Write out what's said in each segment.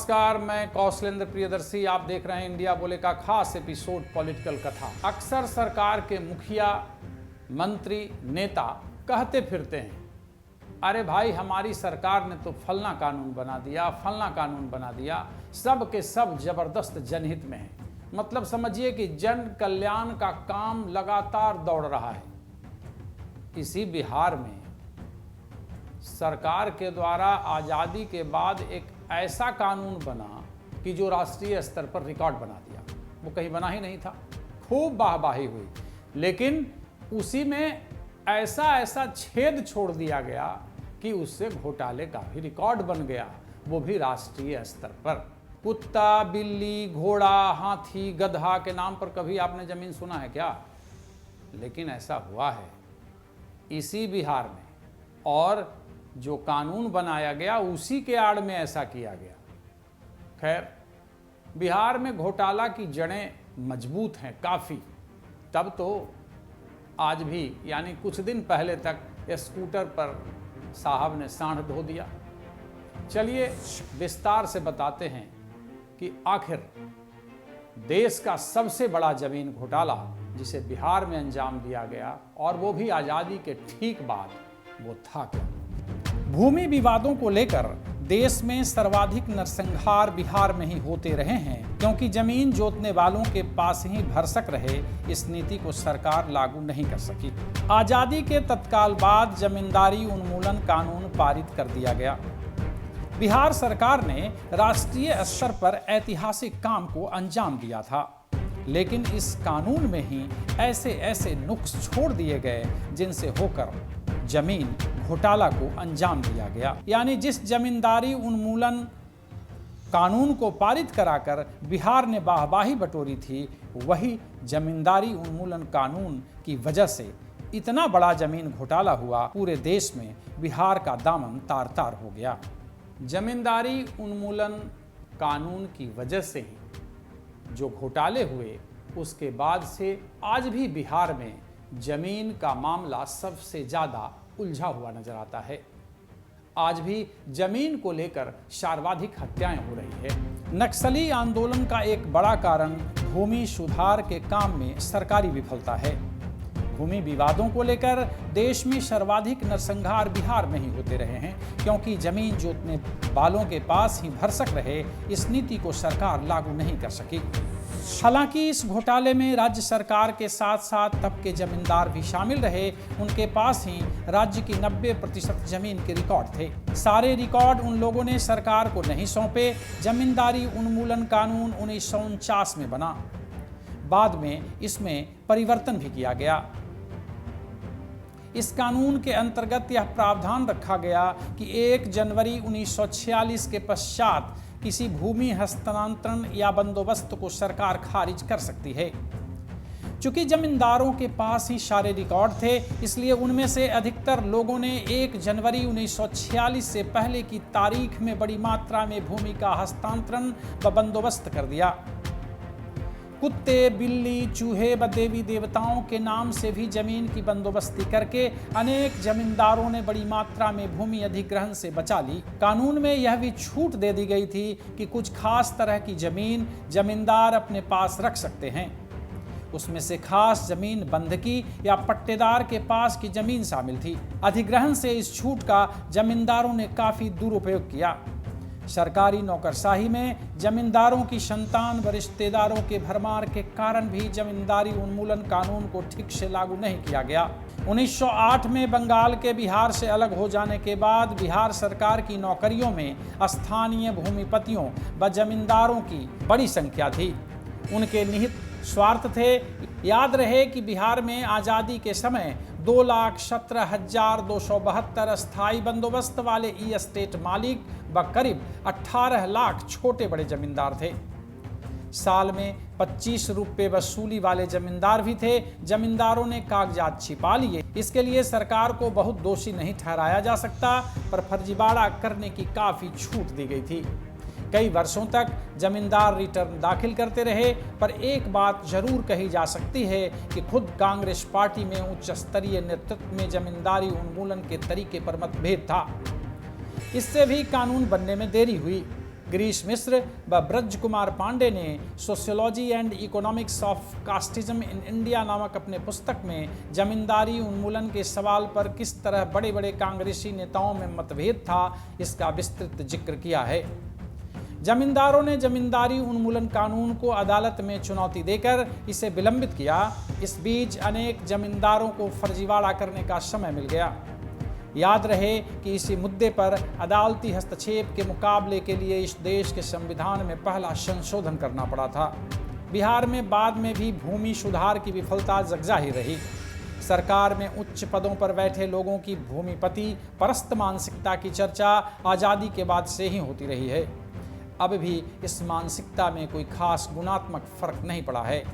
नमस्कार, मैं कौशलेंद्र प्रियदर्शी। आप देख रहे हैं इंडिया बोले का खास एपिसोड पॉलिटिकल कथा। अक्सर सरकार के मुखिया, मंत्री, नेता कहते फिरते हैं, अरे भाई हमारी सरकार ने तो फलना कानून बना दिया, फलना कानून बना दिया। सब के सब जबरदस्त जनहित में है। मतलब समझिए कि जन कल्याण का काम लगातार दौड़ रहा है। इसी बिहार में सरकार के द्वारा आज़ादी के बाद एक ऐसा कानून बना कि जो राष्ट्रीय स्तर पर रिकॉर्ड बना दिया। वो कहीं बना ही नहीं था। खूब वाहवाही हुई, लेकिन उसी में ऐसा छेद छोड़ दिया गया कि उससे घोटाले का भी रिकॉर्ड बन गया, वो भी राष्ट्रीय स्तर पर। कुत्ता, बिल्ली, घोड़ा, हाथी, गधा के नाम पर कभी आपने जमीन सुना है क्या? लेकिन ऐसा हुआ है इसी बिहार में, और जो कानून बनाया गया उसी के आड़ में ऐसा किया गया। खैर, बिहार में घोटाला की जड़ें मजबूत हैं काफ़ी। तब तो आज भी यानी कुछ दिन पहले तक स्कूटर पर साहब ने सांड धो दिया। चलिए विस्तार से बताते हैं कि आखिर देश का सबसे बड़ा जमीन घोटाला जिसे बिहार में अंजाम दिया गया, और वो भी आज़ादी के ठीक बाद, वो था क्या। भूमि विवादों को लेकर देश में सर्वाधिक नरसंहार बिहार में ही होते रहे हैं, क्योंकि जमीन जोतने वालों के पास ही भरसक रहे इस नीति को सरकार लागू नहीं कर सकी। आजादी के तत्काल बाद जमींदारी उन्मूलन कानून पारित कर दिया गया। बिहार सरकार ने राष्ट्रीय स्तर पर ऐतिहासिक काम को अंजाम दिया था, लेकिन इस कानून में ही ऐसे नुक्स छोड़ दिए गए जिनसे होकर जमीन घोटाला को अंजाम दिया गया। यानी जिस जमींदारी उन्मूलन कानून को पारित कराकर बिहार ने वाहवाही बटोरी थी, वही जमींदारी उन्मूलन कानून की वजह से इतना बड़ा जमीन घोटाला हुआ, पूरे देश में बिहार का दामन तार तार हो गया। जमींदारी उन्मूलन कानून की वजह से ही जो घोटाले हुए, उसके बाद से आज भी बिहार में जमीन का मामला सबसे ज्यादा उलझा हुआ नजर आता है। आज भी जमीन को लेकर सर्वाधिक हत्याएं हो रही है। नक्सली आंदोलन का एक बड़ा कारण भूमि सुधार के काम में सरकारी विफलता है। भूमि विवादों को लेकर देश में सर्वाधिक नरसंहार बिहार में ही होते रहे हैं, क्योंकि जमीन जोतने वालों के पास ही भरसक रहे इस नीति को सरकार लागू नहीं कर सकी। हालांकि इस घोटाले में राज्य सरकार के साथ साथ तब के जमींदार भी शामिल रहे। उनके पास ही राज्य की 90% जमीन के रिकॉर्ड थे। सारे रिकॉर्ड उन लोगों ने सरकार को नहीं सौंपे। जमींदारी उन्मूलन कानून 1949 में बना। बाद में इसमें परिवर्तन भी किया गया। इस कानून के अंतर्गत यह प्रावधान रखा गया कि 1 जनवरी 1946 के पश्चात किसी भूमि हस्तांतरण या बंदोबस्त को सरकार खारिज कर सकती है। चूंकि जमींदारों के पास ही सारे रिकॉर्ड थे, इसलिए उनमें से अधिकतर लोगों ने 1 जनवरी 1946 से पहले की तारीख में बड़ी मात्रा में भूमि का हस्तांतरण व बंदोबस्त कर दिया। कुत्ते, बिल्ली, चूहे व देवी देवताओं के नाम से भी जमीन की बंदोबस्ती करके अनेक जमींदारों ने बड़ी मात्रा में भूमि अधिग्रहण से बचा ली। कानून में यह भी छूट दे दी गई थी कि कुछ खास तरह की जमीन जमींदार अपने पास रख सकते हैं। उसमें से खास जमीन बंधकी या पट्टेदार के पास की जमीन शामिल थी। अधिग्रहण से इस छूट का जमींदारों ने काफी दुरुपयोग किया। सरकारी नौकरशाही में जमींदारों की संतान व रिश्तेदारों के भरमार के कारण भी जमींदारी उन्मूलन कानून को ठीक से लागू नहीं किया गया। 1908 में बंगाल के बिहार से अलग हो जाने के बाद बिहार सरकार की नौकरियों में स्थानीय भूमिपतियों व जमींदारों की बड़ी संख्या थी। उनके निहित स्वार्थ थे। याद रहे कि बिहार में आज़ादी के समय 2,17,272 स्थायी बंदोबस्त वाले ई एस्टेट मालिक व करीब 18 लाख छोटे बड़े जमींदार थे। साल में 25 रुपये वसूली वाले जमींदार भी थे। जमींदारों ने कागजात छिपा लिए। इसके लिए सरकार को बहुत दोषी नहीं ठहराया जा सकता, पर फर्जीवाड़ा करने की काफ़ी छूट दी गई थी। कई वर्षों तक जमींदार रिटर्न दाखिल करते रहे, पर एक बात जरूर कही जा सकती है कि खुद कांग्रेस पार्टी में उच्च स्तरीय नेतृत्व में जमींदारी उन्मूलन के तरीके पर मतभेद था। इससे भी कानून बनने में देरी हुई। गिरीश मिश्र व ब्रज कुमार पांडे ने sociology and economics of casteism in India नामक अपने पुस्तक में जमींदारी उन्मूलन के सवाल पर किस तरह बड़े बड़े कांग्रेसी नेताओं में मतभेद था, इसका विस्तृत जिक्र किया है। जमींदारों ने जमींदारी उन्मूलन कानून को अदालत में चुनौती देकर इसे विलंबित किया। इस बीच अनेक जमींदारों को फर्जीवाड़ा करने का समय मिल गया। याद रहे कि इसी मुद्दे पर अदालती हस्तक्षेप के मुकाबले के लिए इस देश के संविधान में पहला संशोधन करना पड़ा था। बिहार में बाद में भी भूमि सुधार की विफलता जगजाहिर रही। सरकार में उच्च पदों पर बैठे लोगों की भूमिपति परस्त मानसिकता की चर्चा आज़ादी के बाद से ही होती रही है। अब भी इस मानसिकता में कोई खास गुणात्मक फर्क नहीं पड़ा है।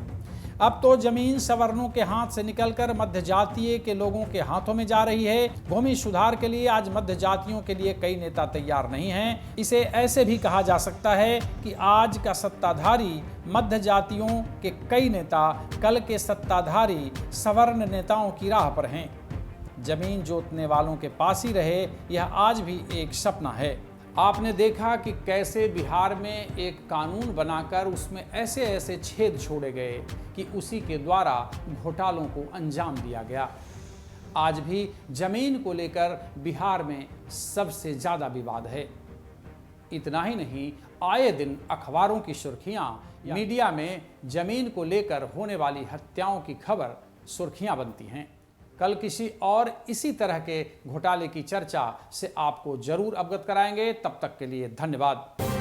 अब तो जमीन सवर्णों के हाथ से निकलकर मध्य जातीय के लोगों के हाथों में जा रही है। भूमि सुधार के लिए आज मध्य जातियों के लिए कई नेता तैयार नहीं हैं। इसे ऐसे भी कहा जा सकता है कि आज का सत्ताधारी मध्य जातियों के कई नेता कल के सत्ताधारी सवर्ण नेताओं की राह पर हैं। जमीन जोतने वालों के पास ही रहे, यह आज भी एक सपना है। आपने देखा कि कैसे बिहार में एक कानून बनाकर उसमें ऐसे ऐसे छेद छोड़े गए कि उसी के द्वारा घोटालों को अंजाम दिया गया। आज भी जमीन को लेकर बिहार में सबसे ज़्यादा विवाद है। इतना ही नहीं, आए दिन अखबारों की सुर्खियां, मीडिया में जमीन को लेकर होने वाली हत्याओं की खबर सुर्खियां बनती हैं। कल किसी और इसी तरह के घोटाले की चर्चा से आपको जरूर अवगत कराएंगे। तब तक के लिए धन्यवाद।